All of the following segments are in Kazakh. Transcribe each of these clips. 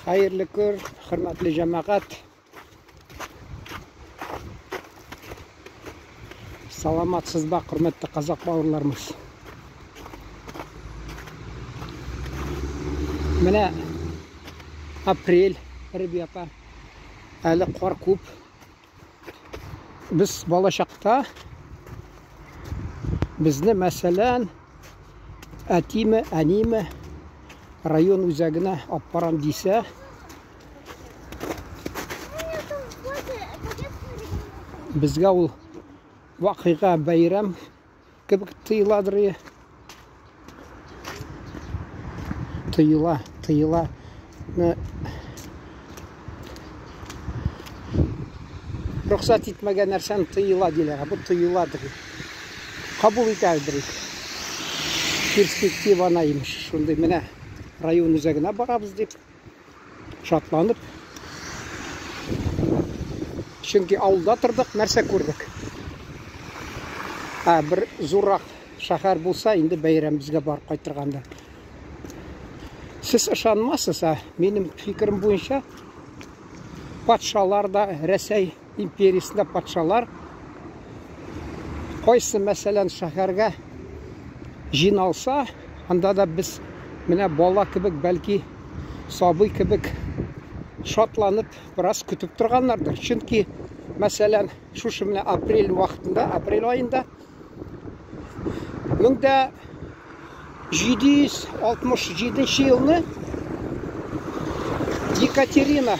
Hayırlı kör, hürmetli cemaat. Salamatsız bak, hürmetli Kazak bavurlarımız. Mene aprel, ribiyata, әлі қар көп. Biz балашақта bizne мәсәлән әтиме, әниме район үзәгенә апарам дисә, безгә ул вакыйга бәйрәм кебек тыйыладыр. Тыйыла. Рөхсәт итмәгән нәрсәне тыйыла диләр. Бу тыйыладыр. Кабул итәлдер. Перспективаны имеш. Шундый менә район үзәгенә барабыз дип шатланып. Чөнки авылда тордык, нәрсә күрдек. Бер зуррак шәһәр булса, инде бәйрәм безгә барып кайтырганда. Siz ышанмасыз, минем фикерим буенча, патшалар да, Рәсәй империясында патшалар кайсы мәсәлән шәһәргә җыйналса, анда да без менә бала кебек, бәлки сабый кебек шатланып, бераз көтеп торганнардыр. Чөнки мәсәлән, шушы менә апрель вакытында, апрель айында 1767 елны Екатерина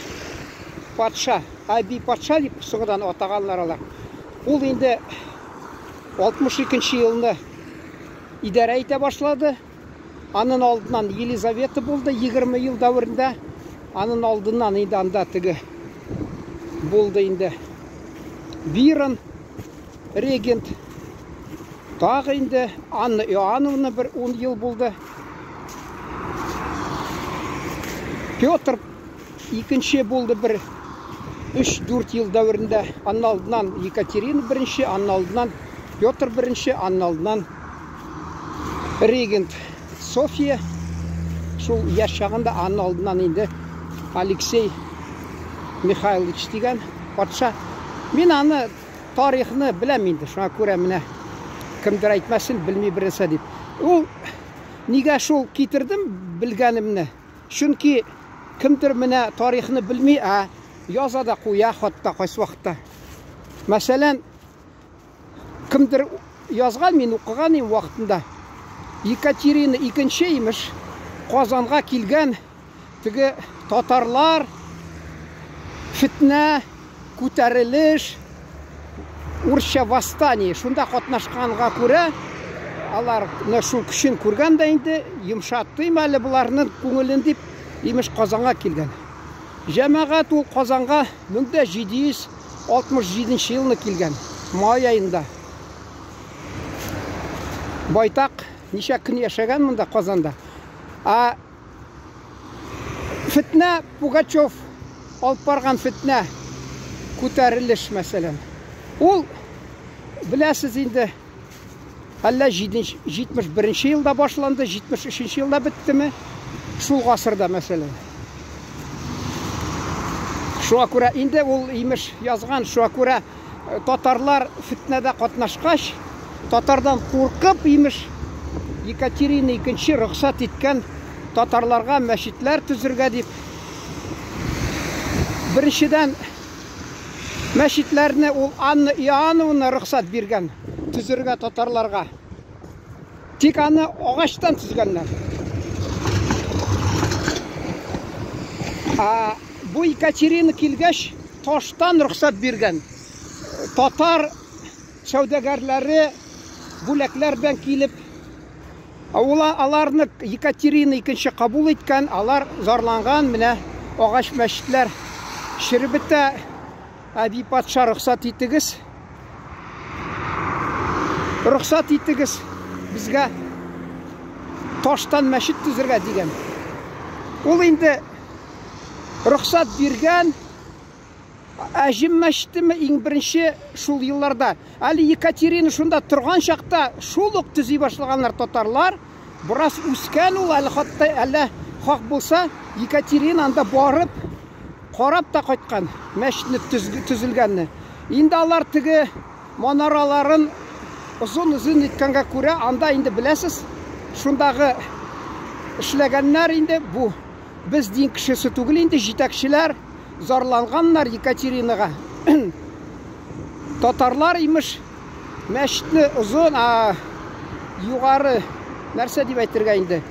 патша, Аби патша дип соңдан атаганнар алар. Ул инде 62 елны идарә итә башлады. Анын алдынан Елизавета булды 20 ел дәврендә. Анын алдыннан инде анда теге булды инде Бирон регент. Тағы инде Анна Иоанновна бір 10 ел болды. Петр икенче болды бір 3-4 ел дәврендә. Анын алдынан Екатерина бірінші, анын алдынан Петр бірінші, анын алдынан регент София. Шул яшаганда анын алдынан инде Алексей Михайлович деген патша. Мен аны тарихны беләм инде. Шуңа күрә менә кемдер әйтмәсен, белми беренсә дип. Ул нигә шул китердем белгәнемне? Чөнки кемдер менә тарихны белми, яза да куя хатта кайсы вакытта. Мәсәлән, кемдер язган, мин укыган идем вакытында. Екатерина икенче имеш Казанга килгән теге татарлар фитнә, күтәрелеш, урысча восстание, шунда катнашканга күрә, алар шул көчен күргән дә инде, йомшаттым әле буларның күңелен дип, имеш Казанга килгән. Җәмәгать ул Казанга 1767 елны килгән, май айында. Байтак ничә көн яшәгән монда Казанда. Фитнә Пугачев алып барган фитнә, күтәрелеш мәсәлән. Ул беләсез инде, әллә 71 елда башланды, 73 елда биттеме? Шул гасырда мәсәлән. Шуңа күрә инде ул имеш язган, шуңа күрә татарлар фитнәдә катнашкач, татардан куркып имеш Екатерина икенче рөхсәт иткән татарларга мәчетләр төзергә дип. Беренчедән мәчетләрне ул Анна Иоанновна рөхсәт биргән төзергә татарларга. Тик аны агачтан төзгәннәр. Бу Екатерина килгәч таштан рөхсәт биргән. Татар сәүдәгәрләре бүләкләр белән килеп, аларны Екатерина икенче кабул иткән, алар зарланган, менә агач мәчетләр чиреп бетә. Аби патша рөхсәт итегез. Рөхсәт итегез безгә таштан мәчет төзергә дигән. Ул инде рөхсәт биргән, әҗим мәчетеме иң беренче шул елларда. Әле Екатерина шунда торган чакта шул ук төзи башлаганнар татарлар. Біраз үскен ул, әлі хатта әлі хақ болса, Екатерина анда барып, қарап та қайтқан, мәшітні түзілгенні. Енді алар тігі манараларын ұзын еткенге көре, анда енді білесіз, шундағы ішлегенлер енді бұл біз дейін кішісі түгіл, енді жетекшілер зарланғанлар Екатеринаға. Татарлар имеш мәшітні ұзын, юғары нәрсе деп әйтерге енді.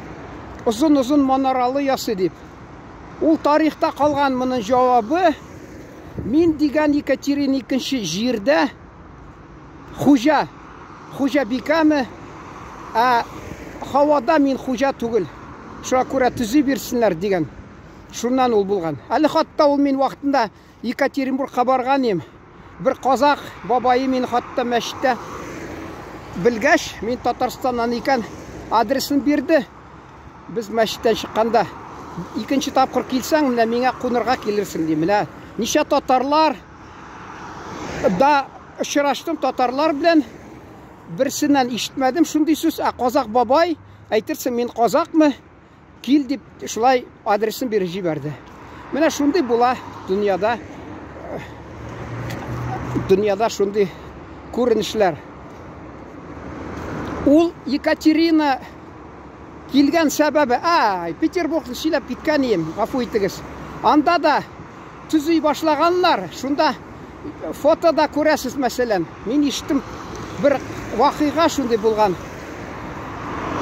Ұзын манаралы ясы деп. Ол тарихта қалған мұның жауабы, мен деген Екатерина екінші жерде Хужа бекәмі, хавада мен хужа түгіл. Шуға көре түзі берсінлер деген. Шуннан ол болған. Әлі хатта ол мен вақытында Екатеринбургқа барған ем. Бір қазақ бабайы мен хатта мәшітті білгәш, мен Татарстаннан екен адресін берді. Біз мәшіттен шыққанда екінші тапқыр келсең, міне меңе қонырға келірсің дей. Міне неше татарлар да ұшыраштым татарлар білен. Бірсінен іштмәдім, шундай сөз, қазақ бабай, әйтерсің мен қазақмы, кел деп шулай адресін беріп жіберді. Міне шундай бола дүнияда шундай көрінішілер. Ол Екатерина келген сәбәбі, Петербургтың шилеп кеткен ем, ғафу етіңіз. Анда да түзей башлағанлар, шунда фотода көресіз мәселен. Мен іштім бір вақиға шундай болған.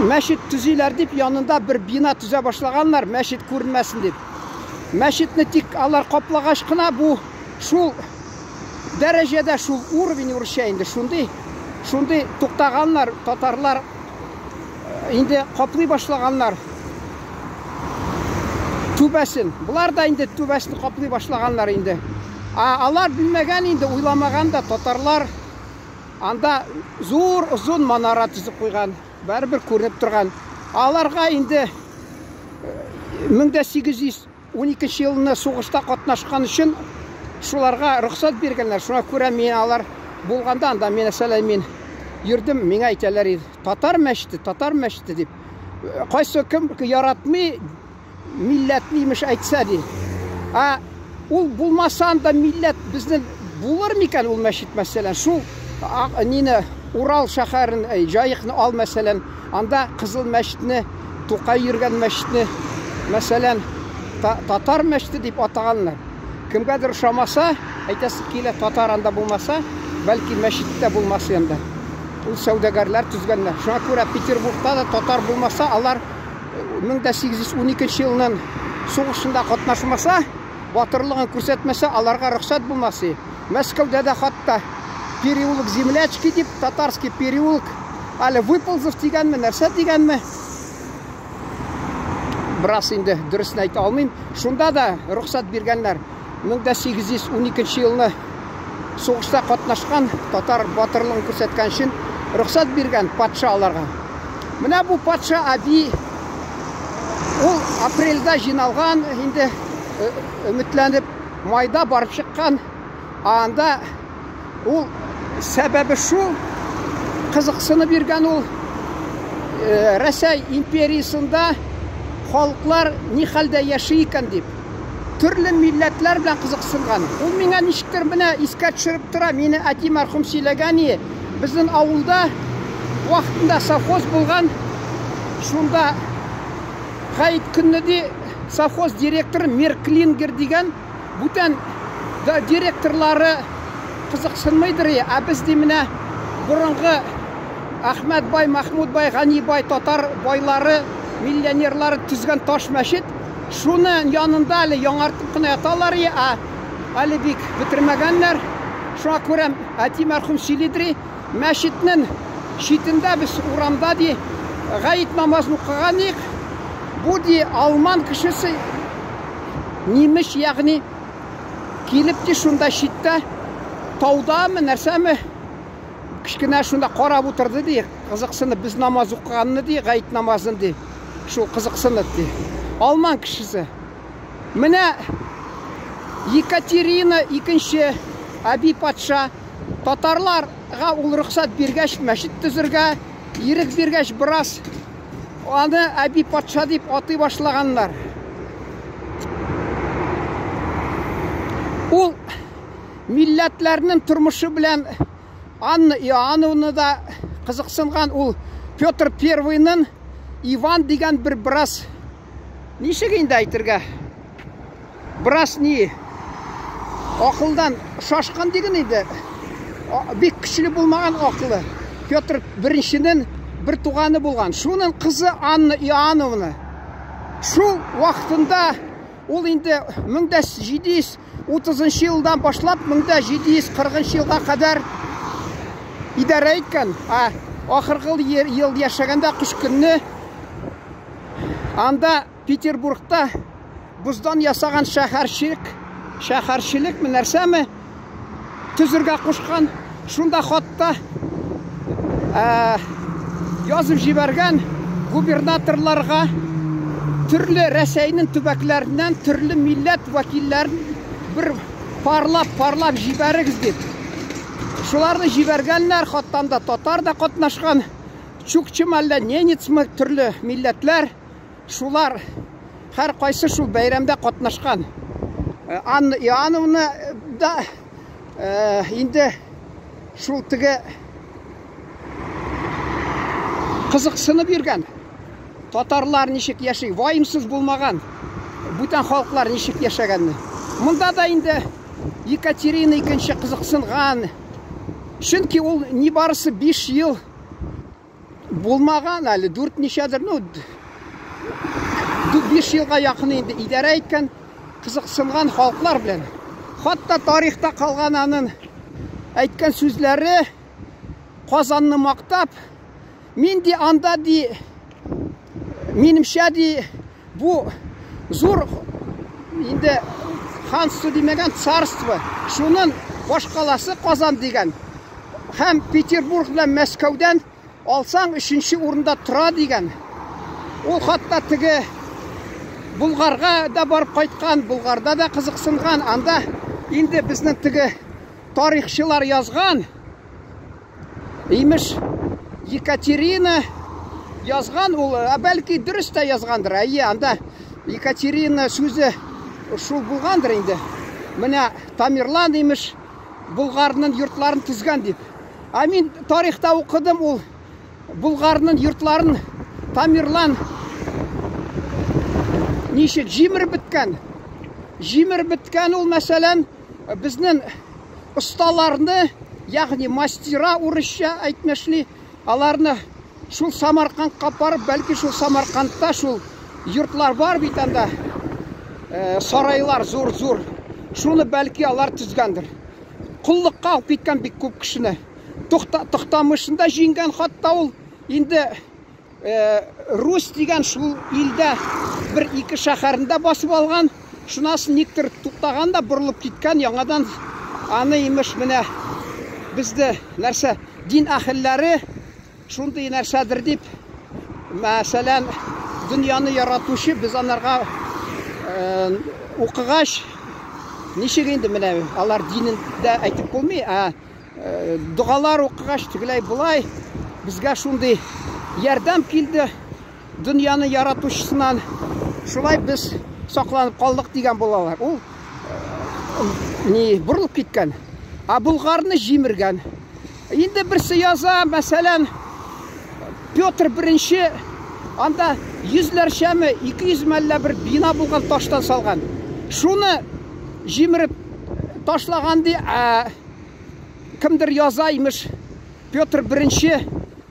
Мәшіт түзейлер деп, янында бір бина түзе башлағанлар, мәшіт көрінмәсін деп. Мәшітні тек алар қаплағаш қына бұл шул дәрежеде, шул уровень ұрышайынды. Шундай тоқтағанлар, татарлар енді қаплай башлағанлар. Түбәсін. Бұлар да енді түбәсін қаплай башлағанлар енді. Алар білмеген енді, ойламаған да татарлар анда зор ұзын манара түзіп қойған, бәрібір көрініп тұрған. Аларға енді 1812 жылыны соғышта қатнашқан үшін шуларға рұқсат бергенлер. Шуға көре мен алар болғанда анда мен мен жүрдім, мен айталар еді. Татар мәшіті деп. Қайсы кім яратмай милләтні емеш айтса дейді. Ол болмаса анда милләт біздің болар мекен ол мәшіт мәселен. Шул Урал шақарын жайықны ал мәселен, анда Қызыл мәшітіні, Тоқай жүрген мәшітіні, мәселен, татар мәшіті деп атағанлар. Кімгәдір ұшамаса, айтасы келе татар анда болмаса, бәлки мәшітті болмасы енді. Бұл саудагерлер түзгенлер. Шуға көре Петербургта да татар болмаса, алар 1812 жылынан соғысында қатнашмаса, батырлығын көрсетмесе, аларға рұқсат болмасы. Мәскеуде де хатта переулок землячки деп, татарский переулок, әлі Выползов дегенме, нәрсе дегенме. Біраз енді дұрысын айта алмайым. Шунда да рұқсат бергенлер. 1812 жылыны соғыста қатнашқан, татар батырлығын көрсеткен үшін рұқсат берген патша аларға. Мына бұл патша әби, ол апрельда жиналған, енді үмітленіп, майда барып шыққан. Анда ол сәбәбі шу, қызықсыны берген ол Рәсәй империясында халықлар не халде яши екен деп. Түрлі милләтлер білен қызықсынған. Ол меңа нешіктір міне еске түшіріп тұра, мені әти мәрхум сөйлеген е. Біздің ауылда уақытында совхоз болған, шунда қайт күнінде совхоз директоры Мерклингер деген, бұтан директорлары қызықсынмайдыр е. Бізде міне бұрынғы Ахмет бай, Махмуд бай, Ғани бай, татар байлары, миллионерлары түзген таш мәшіт. Шуны янында әлі яңартып қына яталар е, әлі бек бітірмегенлер. Шуға көрем, әти мәрхум сөйледірі, мәшітінің шетінде біз урамда де ғайет намазын оқыған ек. Бұл де алман кішісі неміш, яғни келіп де шунда шетті тауда мы, нәрсе мі, кішкіне шунда қарап отырды де, қызықсыны біз намаз оқығанны де, ғайет намазын де, шул қызықсыны де. Алман кішісі. Міне Екатерина екінші әби патша татарларға ол рұқсат бергәш мәшіт түзірге, ерік бергәш біраз аны әби патша деп атай башлаганнар. Ул милләтләрнең тормышы белән Анна Иоанновна да кызыксынган. Ул Петр Первыйның Иван дигән бер брас ничек инде әйтергә? Брас ни акылдан шашкан дигән иде. Бик көчле булмаган акылы. Петр беренченең bir туганы булган. Шуның кызы Анна Иоанновна. Шул вакытында ул инде 1730 елдан башлап 1740 елга кадәр идарә иткән. Ахыргы ел яшәгәндә кыш көнне анда Петербургта буздан ясаган шәһәрчелек нәрсәме төзергә кушкан. Шунда хатта язып җибәргән губернаторларга төрле Рәсәйнең төбәкләреннән төрле милләт вәкилләрен bir parlap җибәрегез дип. Шуларны җибәргәннәр, хаттан да татар да катнашкан. Чукчым әллә ненецмы төрле милләтләр. Шулар һәр кайсы шул бәйрәмдә катнашкан. Анна Иоанновна да инде шул тиге кызыксынып йөргән. Татарлар ничек яши, ваимсыз булмаган. Бүтән халыклар ничек яшәгәнне. Монда да инде Екатерина икенче кызыксынган. Чөнки ул ни барысы 5 ел булмаган әле, 4 ничәдер, 5 елга якын инде идарә иткән кызыксынган халыклар белән. Хатта тарихта калган аның әйткән сүзләре Казанны мактап, мин ди анда ди минемчә ди бу зур инде ханство димәгән царство, шуның башкаласы Казан дигән. Һәм Петербург белән Мәскәүдән алсаң 3нче урында тора дигән. Ул хатта теге Булгарга да барып кайткан, Булгарда да кызыксынган. Анда инде безнең теге тарихчылар язган. Имеш Екатерина язган, ул бәлки дөрес тә язгандыр. Анда Екатерина сүзе шул булгандыр инде. Менә Тамерлан имеш Булгарның йортларын төзгән дип. Мин тарихта укыдым, ул Булгарның йортларын Тамерлан ничек җимер биткән. Җимер биткән ул мәсәлән безнең осталарны, ягъни мастера урысча әйтмешли, аларны шул Самаркандка барып, бәлки шул Самаркандта шул йортлар бар бит анда. Сарайлар зур-зур. Шуны бәлки алар төзгәндер. Куллыкка алып киткән бик күп кешене. Тохтамышында җиңгән, хатта ул инде Рус дигән шул илдә 1-2 шәһәрендә басып алган. Шунасын никтер туктаган да бурылып киткән, яңадан аны имеш менә бездә нәрсә дин әһелләре шундый нәрсәдер дип, мәсәлән дөньяны яратучы, без анарга укыгач ничек инде менә алар динендә әйтеп булмый, дугалар укыгач тигеләй булай, безгә шундый ярдәм килде дөньяны яратучысыннан. Шулай без сакланып калдык дигән булалар. Ул ни бурылып киткән. Булгарны җимергән. Инде берсе яза, мәсәлән Петр I анда 100ләрчәме, 200 мәллә бер бина булган таштан салган. Шуны җимереп ташлаган ди, кемдер яза имеш Петр I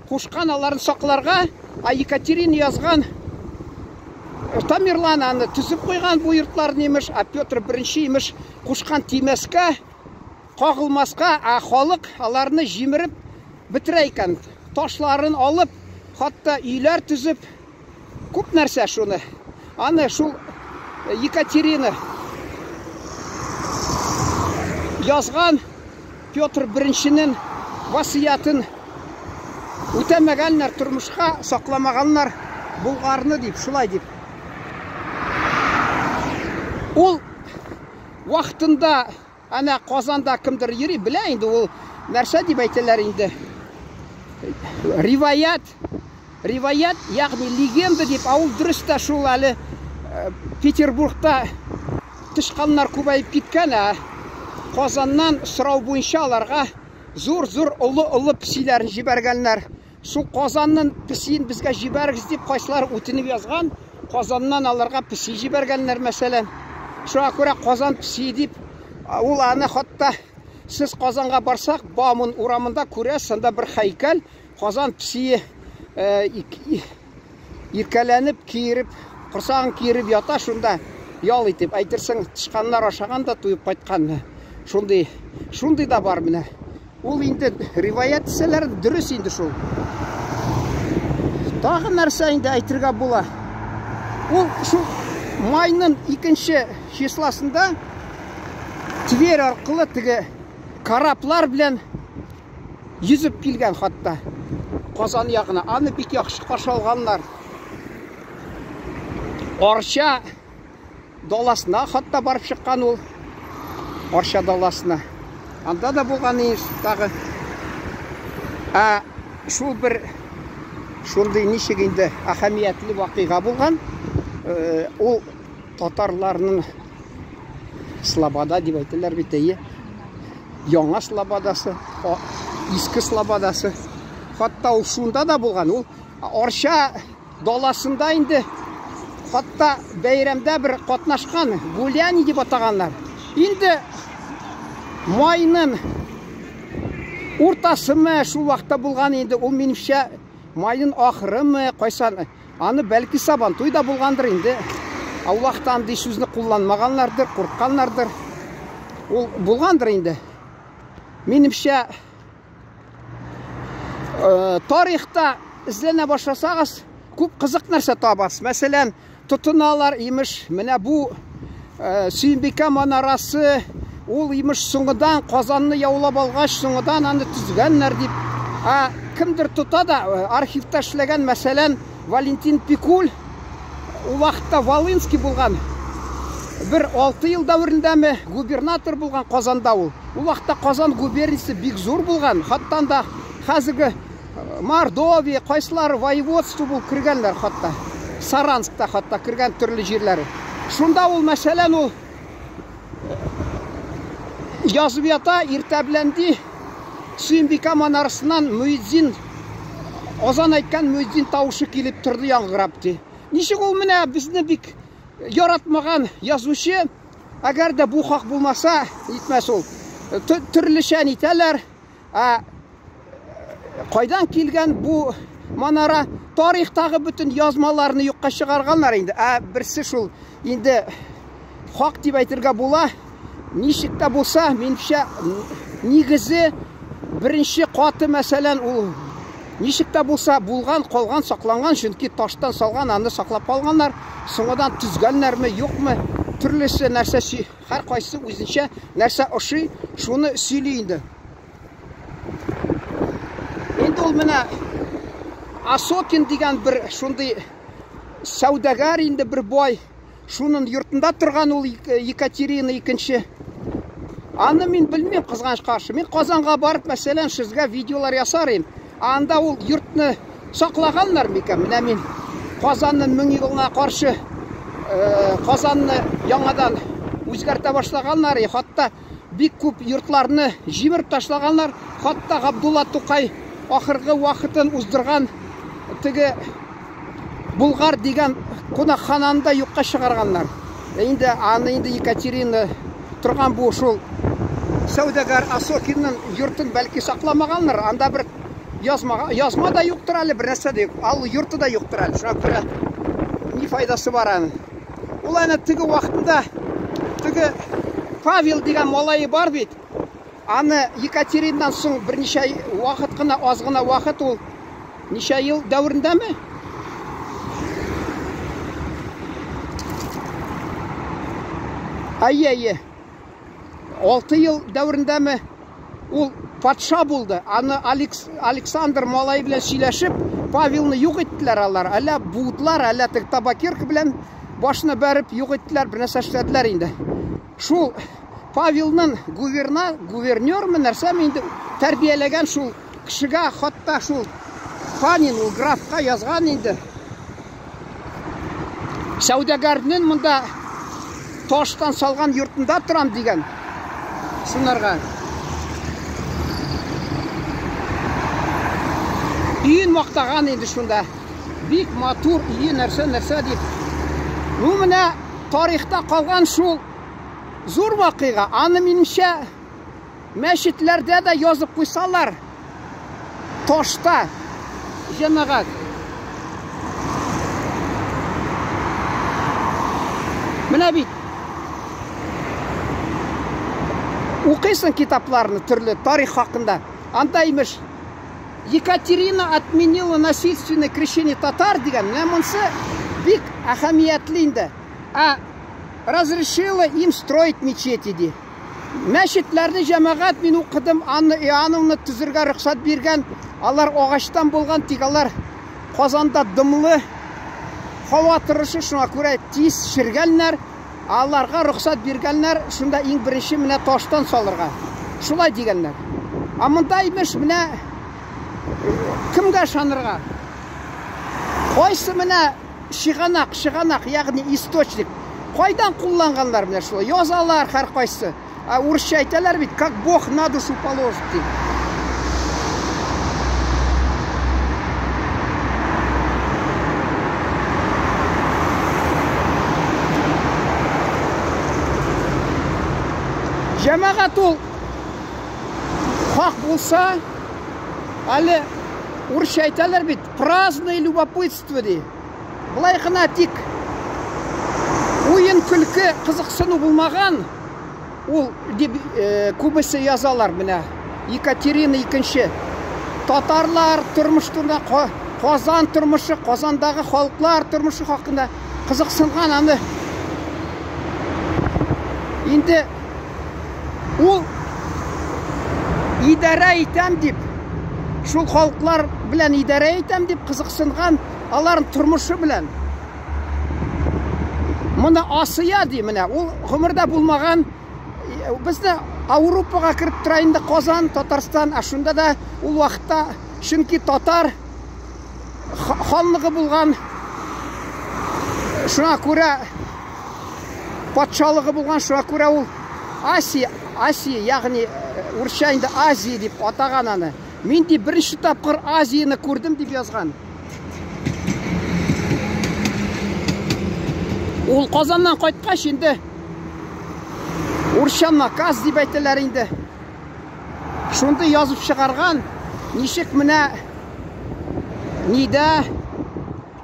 кушкан аларын сакларга, Екатерина язган. Тамерлан аны төзеп куйган бу йортларны имеш, Петр I имеш кушкан тимәскә, кагылмаска, халык аларны җимереп бетерә икән. Ташларын алып, хатта өйләр төзеп, күп нәрсә шуны. Аны шул Екатерина язган Петр I васыятын үтәмәгәннәр, тормышка сакламаганнар Булгарны дип, шулай дип. Ул вакытында ана Казанда кемдер йөри, белә инде ул нәрсә дип әйтәләр инде. Риваят риваят, ягъни легенда деп, ауыл дұрыс та шул әлі Петербургта тышқаннар көбейіп кеткен, Қазаннан сұрау бойынша аларға зор ұлы пісилерін жібергенлер. Шул Қазанның пісиін бізге жібергіз деп қайсылар өтініп yazған. Қазаннан аларға піси жібергенлер мәселен. Шуға көре Қазан піси деп, ол аны хатта сіз Қазанға барсақ, Бауман урамында көресіз, сонда бір хайкал Қазан пісиі еркәләніп, киіріп, құрсағын киіріп ята, шунда ял етіп, әйтерсің тышқаннар ашаған да туып қайтқан. Шундай да бар міне. Ол енді риваят ісілер дұрыс енді шул. Тағы нәрсе енді айтырға бола. Ол шул майның 2-ші числосында Тверь арқылы тігі караплар білен yüzіп келген хатта. Қазан яғына. Аны бек яқшы қаршы алғанлар. Орша даласына хатта барып шыққан ол. Орша даласына. Анда да болған еш тағы. Шул бір шундай нешегенде ахамиятлі вақиға болған. Ол татарларының Слобода деп айтылар бетейі. Яңа Слободасы, ескі Слободасы. Хатта ол шунда да болған. Ол Орша даласында енді хатта бәйрәмдә бір қатнашқан, гуляни деп атағанлар. Енді майның ортасымы шу вақытта болған, енді ол менімше майның ақырымы қойсан, аны бәлкі сабан тойда болғандыр енді. Ал вақытта андай сөзіні қолданмағанлардыр, қорққанлардыр. Ол болғандыр енді. Менімше тарихта іздене башласағыз, көп қызық нәрсе табасыз. Мәселен, тұтыналар имеш, міне бұл Сүйінбеке манарасы, ол имеш соңыдан Қазанны яулап алғаш, соңыдан аны түзгенлер деп. Кімдір тұта да архивта эшләгән, мәселен, Валентин Пикуль, ол вақытта Волынский болған. Бір 6 ел дәуіріндәме губернатор болған Қазанда ол. Ол вақытта Қазан губерниясы бик зор болған. Хаттан да қазіргі Мордовия, қайсылары воеводство бұл кіргенлер хатта. Саранскта хатта кірген түрлі жерлері. Шунда ол мәселен ол yazып ята, иртәбленді Сүйінбеке манарасынан мүйізін, озан айтқан мүйізін тауышы келіп тұрды яңғырапты. Нешік ол міне бізді бік яратмаған язушы, әгер де бұл хақ болмаса, етмәс ол. Түрлішен етәлер, қайдан келген бұл манара тарихтағы бүтін язмаларыны юққа шығарғанлар енді. Бірсі шул енді хақ деп айтырға бола, нешікті болса, менше негізі бірінші қаты мәселен ол нешікті болса болған, қолған, сақланған, шүнкі таштан салған, аны сақлап алғанлар, соңыдан түзгәлнәр ме, yok ме, түрлісі нәрсе, әр қайсы өзінше нәрсе ұшы, шуны сөйлейінді. Енді ол міне Асокин деген бір шундай саудагар енді бір бой, шунын йұртында тұрған ол Екатерина II. Аны мен білмем қызғанш қаршы. Мен Қазанға барып, мәселен, сізге видеолар ясарым. Анда ол йұртны сақлағанлар мекем. Міне мен Қазанның 1000 жылына қаршы Қазанны яңадан өзгәртә башлағанлар. Хатта бик көп йұртларны жиміріп ташлағанлар. Хатта Ғабдулла Тоқай ақырғы уақытын уздырған тігі Бұлғар деген қонақхананда юққа шығарғанлар. Енді аны енді Екатерина тұрған бұл шол саудагар Асокиннің йұртын бәлкі сақламағанлар. Анда бір язма да юқтыр әлі, бір нәрсе де, ал йұрты да юқтыр әлі. Шына көрі не файдасы бар әні. Ол әні тігі уақытында тігі Павел деген малайы бар бет. Аны Екатериндан соң бірнеше уақыт қына, азғына уақыт ол неше ел дәуірінде ме? Айе, 6 ел дәуірінде ме? Ол патша болды. Аны Александр малай білен сөйләшіп, Павелны юқ еттілер алар. Әлі буыдлар, әлі табакеркі білен башына бәріп юқ еттілер, бір нәрсе эшләделәр енді. Шул Павелның гувернер нәрсәме енді тәрбиелеген шул кішіге хатта шул Панин ол графқа жазған енді. Саудагердің мұнда тоштан салған юртында тұрам деген. Шынарға. Үйін мақтаған енді шында. Бик матур үйі нәрсе деп. Бұл міне тарихта қалған шул зор вақиға. Аны меніңше мәшітлерде де yazып қойсалар. Тошта. Жемағат. Міне бит. Оқисың китапларны түрлі тарих хақында. Анда имеш Екатерина отменила насильственное крещение татар деген. Мұнсы бик әхәмиятлі. А разрешила им строить мечети де. Мәшітлерді жамағат мен оқыдым. Анны Иоанновны түзірге рұқсат берген. Алар оғаштан болған тек алар Қазанда дымлы хава тұрышы шуңа көрә тиз шіргәлнәр. Аларға рұқсат бергәлнәр. Шунда ең бірінші міне тоштан салырға. Шулай дегенлер. А мұнда имеш міне кімге шанырға? Қойсы міне шығанақ, яғни источник. Қойдан құлланғанлар міне шулай. Йозалар қар қойсы. Орысша айталар бит, как Бог на душу положит. Жамағат ол хақ болса, әлі орысша айталар бит, праздное любопытство де. Бұлай қына тек ойын күлкі қызықсыну болмаған, ол көбісі язалар міне. Екатерина II. Татарлар тұрмыштырда, Қазан тұрмышы, Қазандағы халықлар тұрмышы хақында қызықсынған аны. Енді ол идара етем деп, шул халықлар білән идара етем деп қызықсынған аларын тұрмышы білән. Мұны асыя дей, міне, ол ғұмырда болмаған. Бізді Ауропаға кіріп тұрайында Қазан, Татарстан, ашында да ол уақытта шынки татар ханлығы болған, шуңа көрә патшалығы болған, шуңа көрә ол Асия, яғни орысшайында Азия деп атаған аны. Мен де бірінші тапқыр Азияны көрдім деп жазған. Ол Қазаннан қайтқаш енді орысша наказ деп айтылар енді. Шонды yazып шығарған, нешік міне неде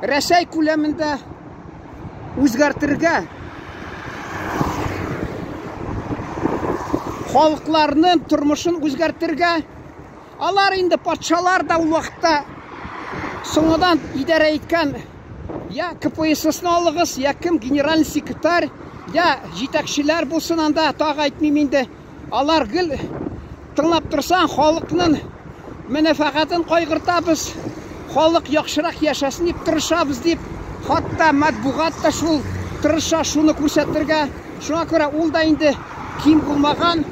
Рәсәй көлемінде өзгертірге халықларының тұрмышын өзгертірге. Алар енді патшалар да ол уақытта соңыдан идара еткен, я КПСС-ны алығыз, я кім генеральный секретарь, я жетекшілер болсын анда, тағы айтмейм енді. Алар гіл тыңлап тұрсан, халықның мәнәфәғатын қойғыртабыз, халық яқшырақ яшасын деп тұрышабыз деп, хатта мәтбуғатта шул тұрыша шуны көрсеттерге. Шуңа көрә ол да енді кем болмаған.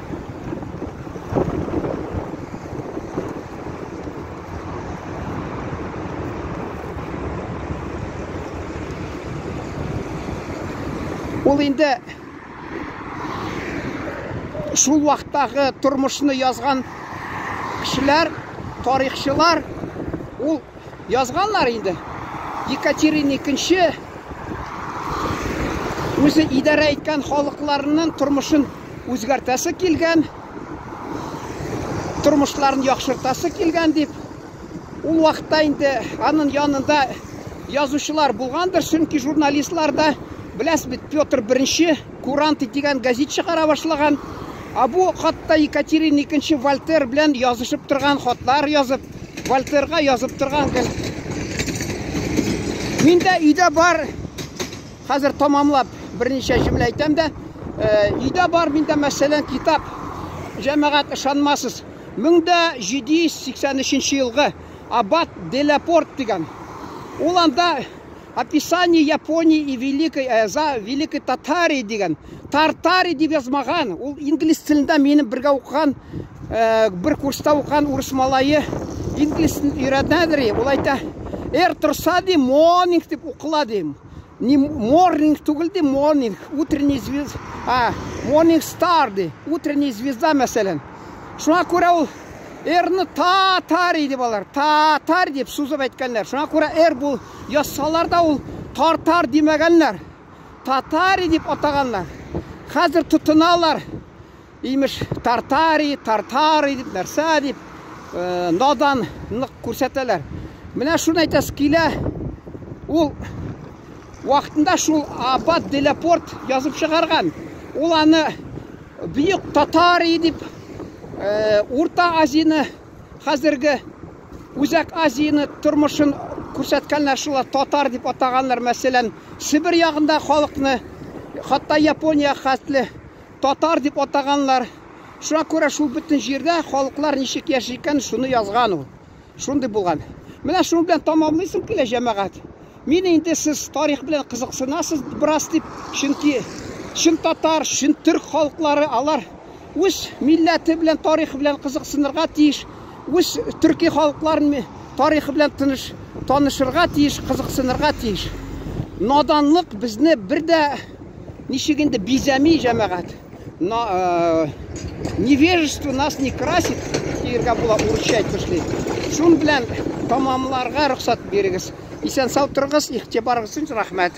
Ол енді шул уақыттағы тұрмышыны yazған кішілер, тарихшылар, ол yazғанлар енді. Екатерина II өзі идара еткен халықларының тұрмышын өзгертесі келген, тұрмышларын яқшыртасы келген деп. Ол уақытта енді аның янында yazушылар болғандыр, сүнки журналистларда. Біләс бит Петр I Куранты деген газет шығара башлаған. Абу хатта Екатерина II Вольтер білән yazышып тұрған, хатлар yazып, Вольтерға yazып тұрған. Мен де үйде бар, қазір тамамлап бірнеше жымлы айтам да, үйде бар менде мәселен китап, жәмәғат ышанмасыз, 1783 жылғы Аббат Делапорт деген. Ол анда описание Японии и Великой Татарии деген. Тартари деп жазмаған. Ол инглиз тілінде менің бірге оқыған, бір курста оқыған орыс малайы инглистин үйрәтәдір. Ол айта, тұрса де, morning деп оқыла дейм. Не morning түгіл де, morning. Утренний звезда. Morning star де. Утренний звезда мәселен. Шуңа көре ол әрні татари деп алар. Татар деп сузып әйткәнләр. Шуңа көре бұл яссаларда ол тартар демәгәнләр. Татари деп атағанлар. Қазір тұтыналар. Имеш тартари деп нәрсә деп наданлық көрсәтәләр. Менә шуны әйтәс килә, ул вакытында шул Аббат де ла Порт язып шығарған. Ул аны бүйік татари деп Урта Азияны, қазіргі Үзәк Азияны тұрмышын көрсәткәнләр, шула татар деп атағанлар. Мәселен, Сибир яғында халықны, хатта Япония хәтле татар деп атағанлар. Шуңа күрә шул бөтен җирдә халыклар ничек яши икән, шуны язган ул. Шундый булган. Менә шуның белән тамамлыйсың килә җәмәгать. Мин инде сез тарих белән кызыксынасыз бераз дип, чөнки шин татар, шин төрк халыклары алар үз милләте белән, тарихы белән кызыксынырга тиеш. Үз төрки халыкларын тарихы белән танышырга тиеш, кызыксынырга тиеш. Наданлык безне бер дә ничек инде бизәми җәмәгать. Невежество нас не красит, кирга була урчать пошли. Шун белән тамамларга рөхсәт бирегез. Исән сау торыгыз, игътибарыгыз өчен рәхмәт.